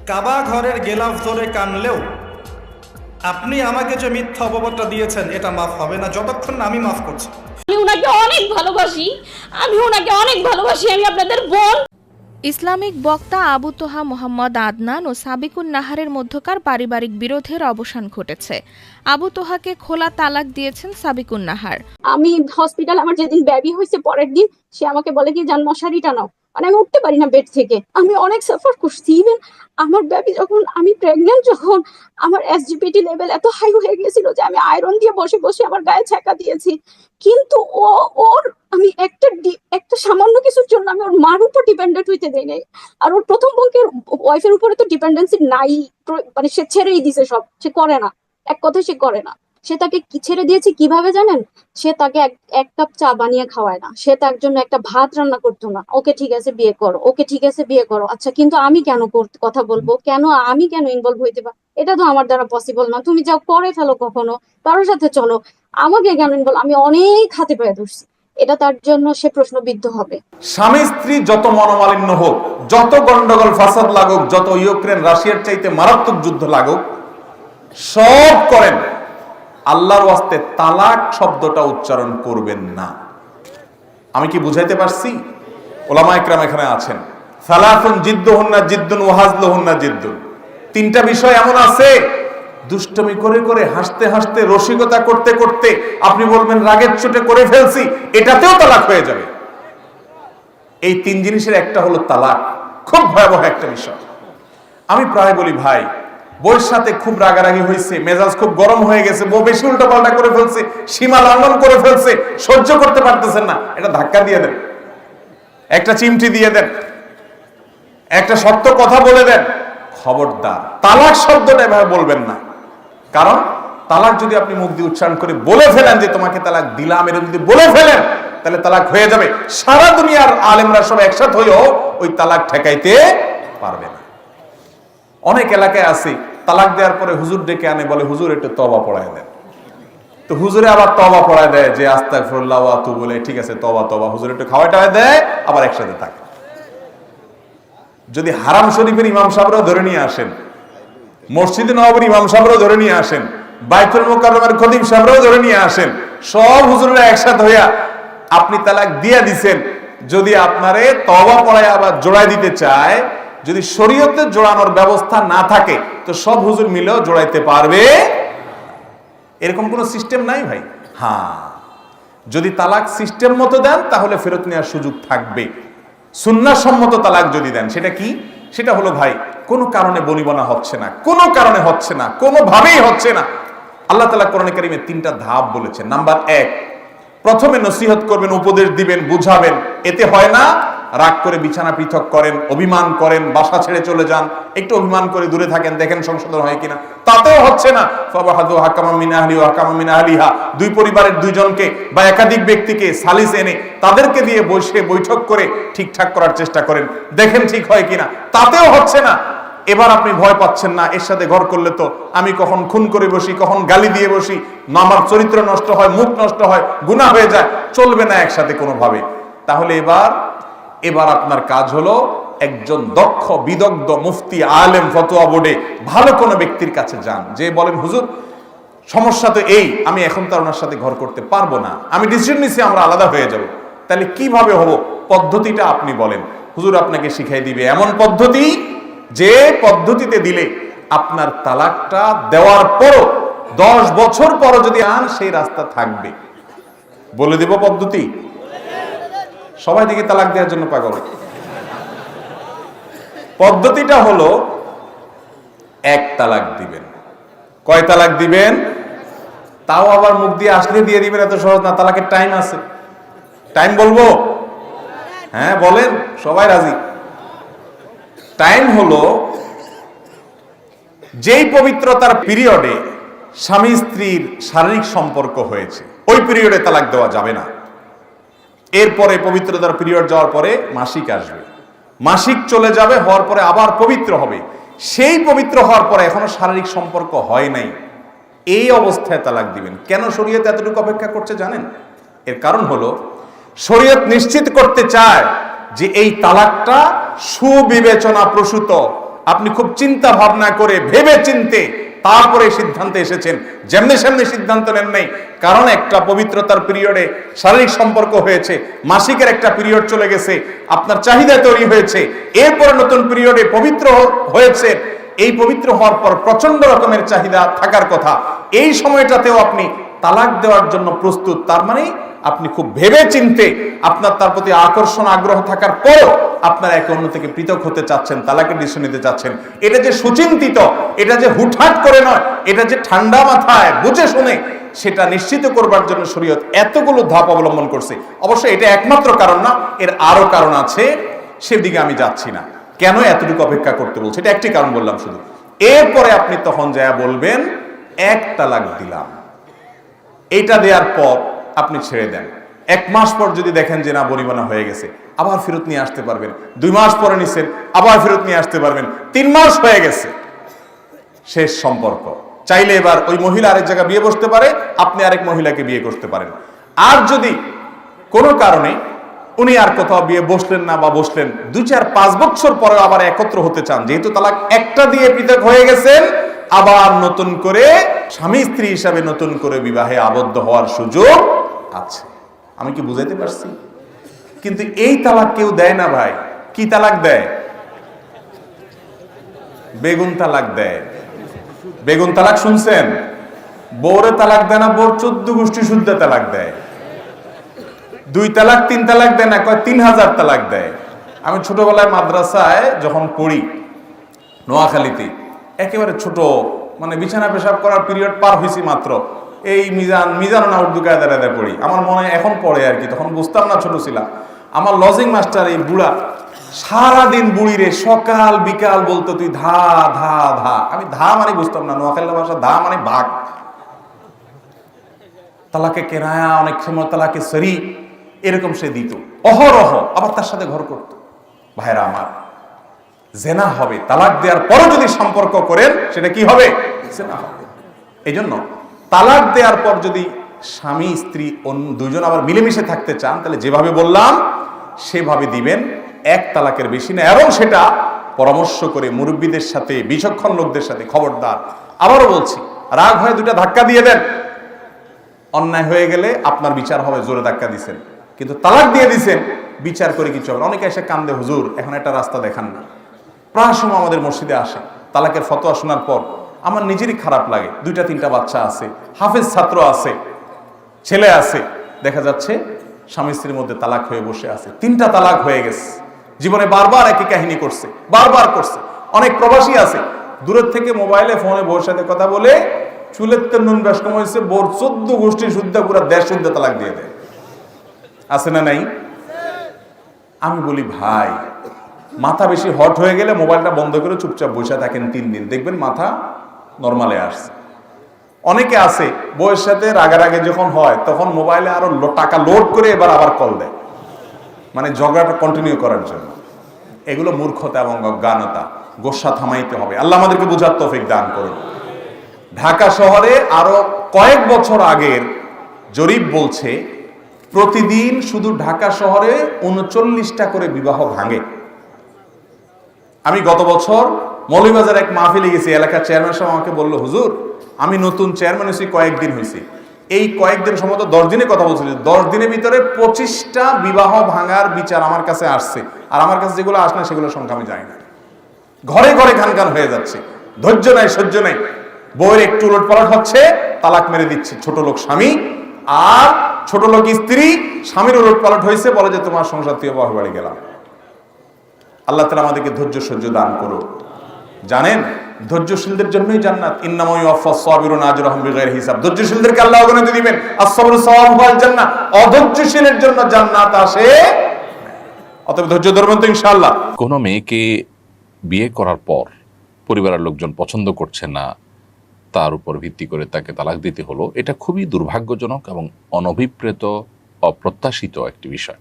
কাবা ঘরের গেলাফ ধরে কানলেও আপনি আমাকে যে মিথ্যা অপবাদটা দিয়েছেন এটা মাফ হবে না যতক্ষণ না আমি মাফ করছি। আমি ওনাকে অনেক ভালোবাসি, আমি আপনাদের বোন। ইসলামিক বক্তা আবু তোহা মোহাম্মদ আদনান ও সাবিকুন নাহারের মধ্যকার পারিবারিক বিরোধের অবসান ঘটেছে। আবু তোহাকে খোলা তালাক দিয়েছেন সাবিকুন নাহার। আমি হসপিটাল, আমার যেদিন বেবি হয়েছে পরের দিন সে আমাকে বলে কি জান মশারি টানাও, মানে আমি উঠতে পারি না বেড থেকে। আমি অনেক সাফার করছি। ইভেন আমার বেবি যখন আমি প্রেগনেন্ট, যখন আমার এসজিপিটি লেভেল এত হাই হয়ে গেছিল যে আমি আয়রন দিয়ে বসে বসে আমার গায়ে ছ্যাঁকা দিয়েছি, কিন্তু ওর আমি একটা সামান্য কিছুর জন্য আমি ওর মার উপর ডিপেন্ডেন্ট হইতে দেই নাই। আর ওর প্রথম বোনকে ওয়াইফের উপরে তো ডিপেন্ডেন্সি নাই, মানে সে ছেড়েই দিছে সব, সে করে না, এক কথায় সে করে না। সে তাকে ছেড়ে দিয়েছে কিভাবে জানেন? সে তাকে এক কাপ চা বানিয়ে খাওয়ায় না, সে তার জন্য একটা ভাত রান্না করতো না। ওকে ঠিক আছে বিয়ে করো, ওকে ঠিক আছে বিয়ে করো, আচ্ছা কিন্তু আমি কেন কথা বলবো, আমি কেন ইনভলভ হইতে পারি? এটা তো আমার দ্বারা পসিবল না। তুমি যাও করে ফেলো, কখনো কারোর সাথে চলো, আমাকে কেন ইনভলভ? আমি অনেক হাতে পায়ে ধরছি, এটা তার জন্য সে প্রশ্নবিদ্ধ হবে। স্বামী স্ত্রী যত মনোমালিন্য হোক, যত গন্ডগোল ফাসাদ লাগুক, যত ইউক্রেন রাশিয়ার চাইতে মারাত্মক যুদ্ধ লাগুক, সব করেন, আল্লাহর ওয়াস্তে তালাক শব্দটা উচ্চারণ করবেন না। আমি কি বুঝাইতে পারছি? ওলামা ইকরাম এখানে আছেন। সালাসুন জিদ্দুহুন্না জিদ্দুন ওয়া হাজলুহুন্না জিদ্দুন। তিনটা বিষয় এমন আছে, দুষ্টমি করে করে হাসতে হাসতে রসিকতা করতে করতে আপনি বলবেন রাগের চোটে করে ফেলছি, এটাতেও তালাক হয়ে যাবে। এই তিন জিনিসের একটা হলো তালাক, খুব ভয়াবহ একটা বিষয়। আমি প্রায় বলি ভাই, বউয়ের সাথে খুব রাগারাগি হয়েছে, মেজাজ খুব গরম হয়ে গেছে, বউ বেশি উল্টোপাল্টা করে ফেলছে, সীমা লঙ্ঘন করে ফেলছে, সহ্য করতে পারতেছেন না, এটা ধাক্কা দিয়ে দেন, একটা চিমটি দিয়ে দেন, একটা সত্য কথা বলে দেন। খবরদার তালাক শব্দটা এভাবে বলবেন না। কারণ তালাক যদি আপনি মুখ দিয়ে উচ্চারণ করে বলে ফেলেন যে তোমাকে তালাক দিলাম, এটা যদি বলে ফেলেন তাহলে তালাক হয়ে যাবে। সারা দুনিয়ার আলেমরা সব একসাথে হয়েও ওই তালাক ঠেকাইতে পারবে না। অনেক এলাকায় আছে তালাক দেওয়ার পরে হুজুর ডেকে আনে, বলে হুজুর একটু তওবা পড়ায় দেন। তো হুজুরে আবার তওবা পড়ায় দেয় যে আস্তাগফিরুল্লাহ ওয়া আতুবু ইলাইহি, ঠিক আছে তওবা তওবা, হুজুর একটু খাওয়াটায় দেয়, আবার একসাথে থাকে। যদি হারাম শরীফের ইমাম সাহেবরাও ধরে নিয়ে আসেন, মসজিদে নববীর ইমাম সাহেবরাও ধরে নিয়ে আসেন, বাইতুল মুকাররমের খতিব সাহেবরাও ধরে নিয়ে আসেন, সব হুজুররা একসাথে হইয়া আপনি তালাক দিয়ে দিছেন, যদি আপনারে তওবা পড়ায় আবার জোড়ায় দিতে চায়, যদি শরীয়তে জোড়ানোর ব্যবস্থা না থাকে তো সব হুজুর মিলেও জোড়াইতে পারবে, এরকম কোনো সিস্টেম নাই ভাই। হ্যাঁ, যদি তালাক সিস্টেম মতো দেন তাহলে ফেরত নেওয়ার সুযোগ থাকবে। সুন্নাহ সম্মত তালাক যদি দেন, সেটা কি? সেটা হলো ভাই কোনো কারণে বনিবনা হচ্ছে না, কোনো কারণে হচ্ছে না, কোনোভাবেই হচ্ছে না। আল্লাহ তাআলা কোরআনে কারীমে তিনটা ধাপ বলেছেন। নাম্বার 1, প্রথমে নসিহত করবেন, উপদেশ দিবেন, বুঝাবেন, এতে হয় না রাগ করে বিছানা পৃথক করেন, অভিমান করেন, বাসা ছেড়ে চলে যান, একটু অভিমান করে দূরে থাকেন, দেখেন সংশোধন হয় কিনা, তাতেও হচ্ছে না। ফাবাহাদু হাকামান মিন আহলি ওয়া হাকামান মিন আহলিহা, দুই পরিবারের দুইজনকে বা একাধিক ব্যক্তিকে সালিস এনে তাদেরকে দিয়ে বসে বৈঠক করে ঠিকঠাক করার চেষ্টা করেন, দেখেন ঠিক হয় কিনা, তাতেও হচ্ছে না। এবার আপনি ভয় পাচ্ছেন না, এর সাথে ঘর করলে তো আমি কখন খুন করে বসি, কখন গালি দিয়ে বসি, আমার চরিত্র নষ্ট হয়, মুখ নষ্ট হয়, গুনাহ হয়ে যায়, চলবে না একসাথে কোনোভাবে। তাহলে এবার আপনার কাজ হলো একজন দক্ষ বিদগ্ধ মুফতি আলেম ফতোয়া বোর্ডে ভালো কোনো ব্যক্তির কাছে যান, যে বলেন হুজুর সমস্যা তো এই, আমি এখন তো ওনার সাথে ঘর করতে পারবো না, আমি ডিসিশন নিছি আমরা আলাদা হয়ে যাব। তাহলে কিভাবে হবো, পদ্ধতিটা আপনি বলেন, হুজুর আপনাকে শিখাই দিবে এমন পদ্ধতি যে পদ্ধতিতে দিলে আপনার তালাকটা দেওয়ার পরও 10 বছর পর যদি আন সেই রাস্তা থাকবে। বলে দেব পদ্ধতি, সবাই দিকে তালাক দেওয়ার জন্য পাগল। পদ্ধতিটা হলো 1 তালাক দিবেন। কয় তালাক দিবেন? তাও আবার মুখ দিয়ে আসলে দিয়ে দিবেন, এত সহজ না, তালাকের টাইম আছে। টাইম বলবো? হ্যাঁ বলেন, সবাই রাজি। টাইম হলো যেই পবিত্রতার পিরিয়ডে স্বামী স্ত্রীর শারীরিক সম্পর্ক হয়েছে, ওই পিরিয়ডে তালাক দেওয়া যাবে না। এরপরে পবিত্রতার পিরিয়ড যাওয়ার পরে মাসিক আসবে, মাসিক চলে যাবে, হওয়ার পরে আবার পবিত্র হবে, সেই পবিত্র হওয়ার পরে এখনো শারীরিক সম্পর্ক হয় নাই, এই অবস্থায় তালাক দিবেন। কেন শরীয়ত এতটুকু অপেক্ষা করছে জানেন? এর কারণ হলো শরীয়ত নিশ্চিত করতে চায় যে এই তালাকটা সুবিবেচনা প্রসূত, আপনি খুব চিন্তা ভাবনা করে ভেবে চিনতে তারপরে সিদ্ধান্তে এসেছেন, যেমনি সেমনি সিদ্ধান্ত নেন নাই। কারণ একটা পবিত্রতার পিরিয়ডে শারীরিক সম্পর্ক হয়েছে, মাসিকের একটা পিরিয়ড চলে গেছে, আপনার চাহিদা তৈরি হয়েছে, এরপরে নতুন পিরিয়ডে পবিত্র হয়েছে। এই পবিত্র হওয়ার পর প্রচন্ড রকমের চাহিদা থাকার কথা, এই সময়টাতেও আপনি তালাক দেওয়ার জন্য প্রস্তুত। তার মানে আপনি খুব ভেবে চিনতে আপনার তার প্রতি আকর্ষণ আগ্রহ থাকার পর আপনার এক অন্য থেকে পৃথক হতে চাচ্ছেন, তালাকের ডিসিশন নিতে চাচ্ছেন। এটা যে সুচিন্তিত, এটা যে হুটহাট করে নয়, এটা যে ঠান্ডা মাথায় বুঝে শুনে, সেটা নিশ্চিত করবার জন্য শরীয়ত এতগুলো ধাপ অবলম্বন করছে। অবশ্যই এটা একমাত্র কারণ না, এর আরো কারণ আছে, সেদিকে আমি যাচ্ছি না। কেন এতটুকু অপেক্ষা করতে বলছে, এটা একটি কারণ বললাম শুধু। এরপরে আপনি তখন যা বলবেন এক তালাক দিলাম, এইটা দেওয়ার পর আপনি ছেড়ে দেন। 1 মাস পর যদি দেখেন যে না বনিবনা হয়ে গেছে, আবার ফেরত নিয়ে আসতে পারবেন। 2 মাস পরে নিছেন, আবার ফেরত নিয়ে আসতে পারবেন। 3 মাস হয়ে গেছে, শেষ সম্পর্ক। চাইলে এবার ওই মহিলা আরেক জায়গায় বিয়ে বসতে পারে, আপনি আরেক মহিলাকে বিয়ে করতে পারেন। আর যদি কোনো কারণে উনি আর কোথাও বিয়ে বসলেন না, বা বসলেন 2, 4, 5 বছর পরে আবার একত্র হতে চান, যেহেতু তালাক একটা দিয়ে পৃথক হয়ে গেছেন, আবার নতুন করে স্বামী স্ত্রী হিসাবে নতুন করে বিবাহে আবদ্ধ হওয়ার সুযোগ আছে। আমি কি বুঝাইতে পারছি? কিন্তু এই তালাক কেউ দেয় না ভাই। কি তালাক দেয়? বেগুন তালাক দেয়। বেগুন তালাক শুনছেন? বউরে তালাক দেয় না, বউর 14 গোষ্ঠী শুদ্ধ তালাক দেয়। 2 তালাক 3 তালাক দেয় না, কয় 3000 তালাক দেয়। আমি ছোটবেলায় মাদ্রাসায় যখন পড়ি নোয়াখালীতে, একেবারে ছোট, মানে বিছানা পেশাব করার পিরিয়ড পার হয়েছি মাত্র। এই মিজান না উর্দু কায়দায় পড়ি, আমার মনে হয় এখন পড়ে আর কি, তখন বুঝতাম না, ছোট ছিলাম। আমার লজিং মাস্টার এই বুড়া সারাদিন বুড়িরে সকাল বিকাল বলতো তুই ধা ধা ধা। আমি ধা মানে বুঝতাম না, নোয়াখালী ভাষা ধা মানে ভাগ। তালাকে কেনায়া, অনেক সময় তালাকে সরি, এরকম সে দিত অহরহ, আবার তার সাথে ঘর করত। ভাইরা আমার, জেনা হবে। তালাক দেওয়ার পরও যদি সম্পর্ক করেন, সেটা কি হবে? জেনা হবে। এই জন্য তালাক দেওয়ার পর যদি স্বামী স্ত্রী দুজন আবার মিলেমিশে থাকতে চান, তাহলে যেভাবে বললাম সেভাবে দিবেন, 1 তালাকের বেশি না। এবং সেটা পরামর্শ করে মুরব্বীদের সাথে, বিচক্ষণ লোকদের সাথে। খবরদার, আবারও বলছি, রাগ হয়ে 2টা ধাক্কা দিয়ে দেন। অন্যায় হয়ে গেলে আপনার বিচার হবে, জোরে ধাক্কা দিছেন। কিন্তু তালাক দিয়ে দিছেন, বিচার করে কিছু হবে। অনেকে এসে কান্দে, হুজুর এখন একটা রাস্তা দেখান না। প্রায় সময় আমাদের মসজিদে আসে, তালাকের ফতোয়া শোনার পর আমার নিজেরই খারাপ লাগে। 2টা 3টা বাচ্চা আছে, হাফেজ ছাত্র আছে, ছেলে আছে, দেখা যাচ্ছে স্বামী স্ত্রীর মধ্যে তালাক হয়ে বসে আছে। 3টা তালাক হয়ে গেছে, জীবনে বারবার একই কাহিনী করছে, বারবার করছে। অনেক প্রবাসী আছে, দূরের থেকে মোবাইলে ফোনে বউর সাথে কথা বলে চুলের তেল নুন বেশ কম হয়েছে, বোর 14 গোষ্ঠী শুদ্ধ পুরা 1.5 শুদ্ধ তালাক দিয়ে দেয়। আছে না নাই? আমি বলি ভাই, মাথা বেশি হট হয়ে গেলে মোবাইলটা বন্ধ করে চুপচাপ বসে থাকেন 3 দিন, দেখবেন মাথা নর্মালে আসছে। অনেকে আছে বউয়ের সাথে রাগারাগে যখন হয়, তখন মোবাইলে আরো টাকা লোড করে এবার আবার কল দেয়, মানে ঝগড়াটা কন্টিনিউ করার জন্য। এগুলো মূর্খতা এবং অজ্ঞানতা। গোসা থামাইতে হবে। আল্লাহ আমাদেরকে বুঝার তৌফিক দান করুন। ঢাকা শহরে আরো কয়েক বছর আগের জরিপ বলছে, প্রতিদিন শুধু ঢাকা শহরে 39টা করে বিবাহ ভাঙে। আমি গত বছর মৌলভীবাজার এক মাহফিলে গেছি, এলাকার চেয়ারম্যান সাহেব আমাকে বললো, হুজুর আমি নতুন চেয়ারম্যান হয়েছি, কয়েকদিন হয়েছি, এই কয়েকদিন সম্ভবত 10 দিনের কথা বলছিল, 10 দিনের ভিতরে 25টা বিবাহ ভাঙার বিচার আমার কাছে আসছে। আর আমার কাছে যেগুলো আসে না সেগুলো সংখ্যা আমি জানি না। ঘরে ঘরে খান খান হয়ে যাচ্ছে, ধৈর্য নাই, সহ্য নাই। বউয়ের একটু উলটপালট হচ্ছে, তালাক মেরে দিচ্ছে ছোট লোক স্বামী, আর ছোট লোক স্ত্রী স্বামীর উলটপালট হয়েছে, বলে যে তোমার সংসার থেকে বাপের বাড়ি গেলাম। আল্লাহ তাআলা আমাদেরকে ধৈর্য সহ্য দান করুন। জানেন, ধৈর্যশীলদের জন্যই জান্নাত। ইন্নামা ইউওয়াফাস সাবিরুনা আজরাহুম বিগাইরি হিসাব। ধৈর্যশীলদেরকে আল্লাহ অগণিত দিবেন। আস-সাবরু সাওয়াবুল জান্নাহ। অধৈর্যশীলের জন্য জান্নাত আসে। অতএব ধৈর্য ধরবেন তো ইনশাআল্লাহ। কোনো মেয়েকে বিয়ে করার পর পরিবারের লোকজন পছন্দ করছে না, তার উপর ভিত্তি করে তাকে তালাক দিতে হলো, এটা খুবই দুর্ভাগ্যজনক এবং অনভিপ্রেত, অপ্রত্যাশিত একটি বিষয়।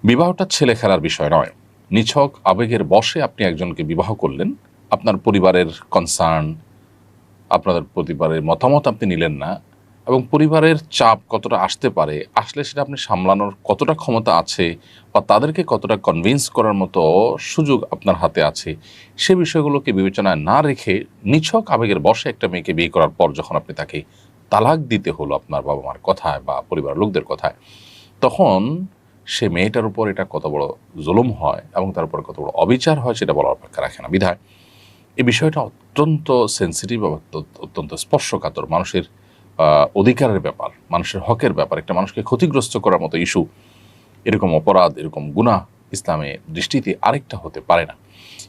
বিবাহটা ছেলে খেলার বিষয় নয়। নিছক আবেগের বশে আপনি একজনকে বিবাহ করলেন, আপনার পরিবারের কনসার্ন, আপনাদের পরিবারের মতামত আপনি নিলেন না, এবং পরিবারের চাপ কতটা আসতে পারে, আসলে সেটা আপনি সামলানোর কতটা ক্ষমতা আছে বা তাদেরকে কতটা কনভিন্স করার মতো সুযোগ আপনার হাতে আছে, সে বিষয়গুলোকে বিবেচনায় না রেখে নিছক আবেগের বশে একটা মেয়েকে বিয়ে করার পর যখন আপনি তাকে তালাক দিতে হলো আপনার বাবা মার কথায় বা পরিবারের লোকদের কথায়, তখন সে মেয়েটার উপর এটা কত বড় জুলুম হয় এবং তার উপর কত বড় অবিচার হয় সেটা বলার অপেক্ষা রাখে না। বিধায় এই বিষয়টা অত্যন্ত সেন্সিটিভ এবং অত্যন্ত স্পর্শকাতর, মানুষের অধিকারের ব্যাপার, মানুষের হকের ব্যাপার, একটা মানুষকে ক্ষতিগ্রস্ত করার মতো ইস্যু, এরকম অপরাধ, এরকম গুনাহ ইসলামের দৃষ্টিতে আরেকটা হতে পারে না।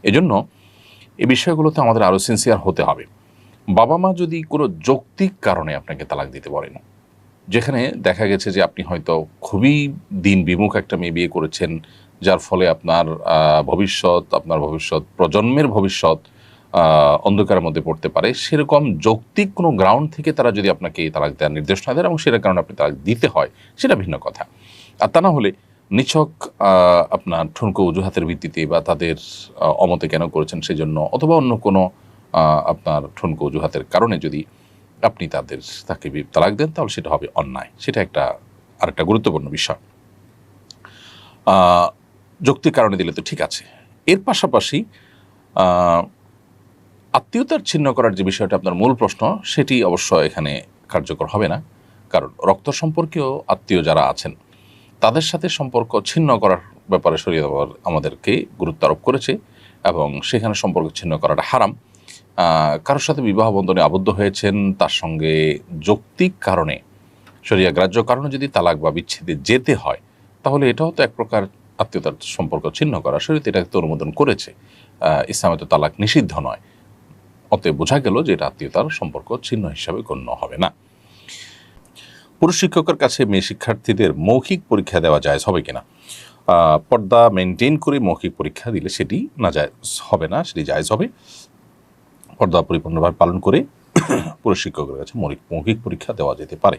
এজন্য এই বিষয়গুলোতে আমাদের আরও সিনসিয়ার হতে হবে। বাবা মা যদি কোনো যৌক্তিক কারণে আপনাকে তালাক দিতে পারেন, যেখানে দেখা গেছে যে আপনি হয়তো খুবই দিন বিমুখ একটা মেয়ে বিয়ে করেছেন, যার ফলে আপনার ভবিষ্যৎ প্রজন্মের ভবিষ্যৎ অন্ধকারের মধ্যে পড়তে পারে, সেরকম যৌক্তিক কোনো গ্রাউন্ড থেকে তারা যদি আপনাকে তালাক দেওয়ার নির্দেশনা দেন এবং সেটার কারণে আপনি তালাক দিতে হয়, সেটা ভিন্ন কথা। আর তা না হলে নিছক আপনার ঠুনকো অজুহাতের ভিত্তিতে বা তাদের অমতে কেন করেছেন সেজন্য, অথবা অন্য কোনো আপনার ঠুনকো অজুহাতের কারণে যদি আপনি তাকে তালাক দেন, তাহলে সেটা হবে অন্যায়। সেটা আরেকটা গুরুত্বপূর্ণ বিষয়। যৌক্তিক কারণে দিলে তো ঠিক আছে। এর পাশাপাশি আত্মীয়তার ছিন্ন করার যে বিষয়টা আপনার মূল প্রশ্ন, সেটি অবশ্য এখানে কার্যকর হবে না। কারণ রক্ত সম্পর্কীয় আত্মীয় যারা আছেন তাদের সাথে সম্পর্ক ছিন্ন করার ব্যাপারে শরীয়ত আমাদেরকে গুরুত্ব আরোপ করেছে এবং সেখানে সম্পর্ক ছিন্ন করাটা হারাম। কারোর সাথে বিবাহ বন্ধনে আবদ্ধ হয়েছেন, তার সঙ্গে যৌক্তিক কারণে, শরিয়া গ্রাহ্য কারণে যদি তালাক বা বিচ্ছেদে যেতে হয়, তাহলে এটাও তো এক প্রকার আত্মীয়তার সম্পর্ক ছিন্ন করা। শরীয়ত এটাকে তো অনুমোদন করেছে। ইসলামে তো তালাক নিষিদ্ধ নয়। অতএব বোঝা গেল যে এটা আত্মীয়তার সম্পর্ক ছিন্ন হিসাবে গণ্য হবে না। পুরুষ শিক্ষকের কাছে মেয়ে শিক্ষার্থীদের মৌখিক পরীক্ষা দেওয়া জায়েজ হবে কিনা? পর্দা মেনটেন করে মৌখিক পরীক্ষা দিলে সেটি না জায়েজ হবে না, সেটি জায়েজ হবে। পর্দা পরিপূর্ণভাবে পালন করে পুরুষ শিক্ষকের কাছে মৌখিক পরীক্ষা দেওয়া যেতে পারে।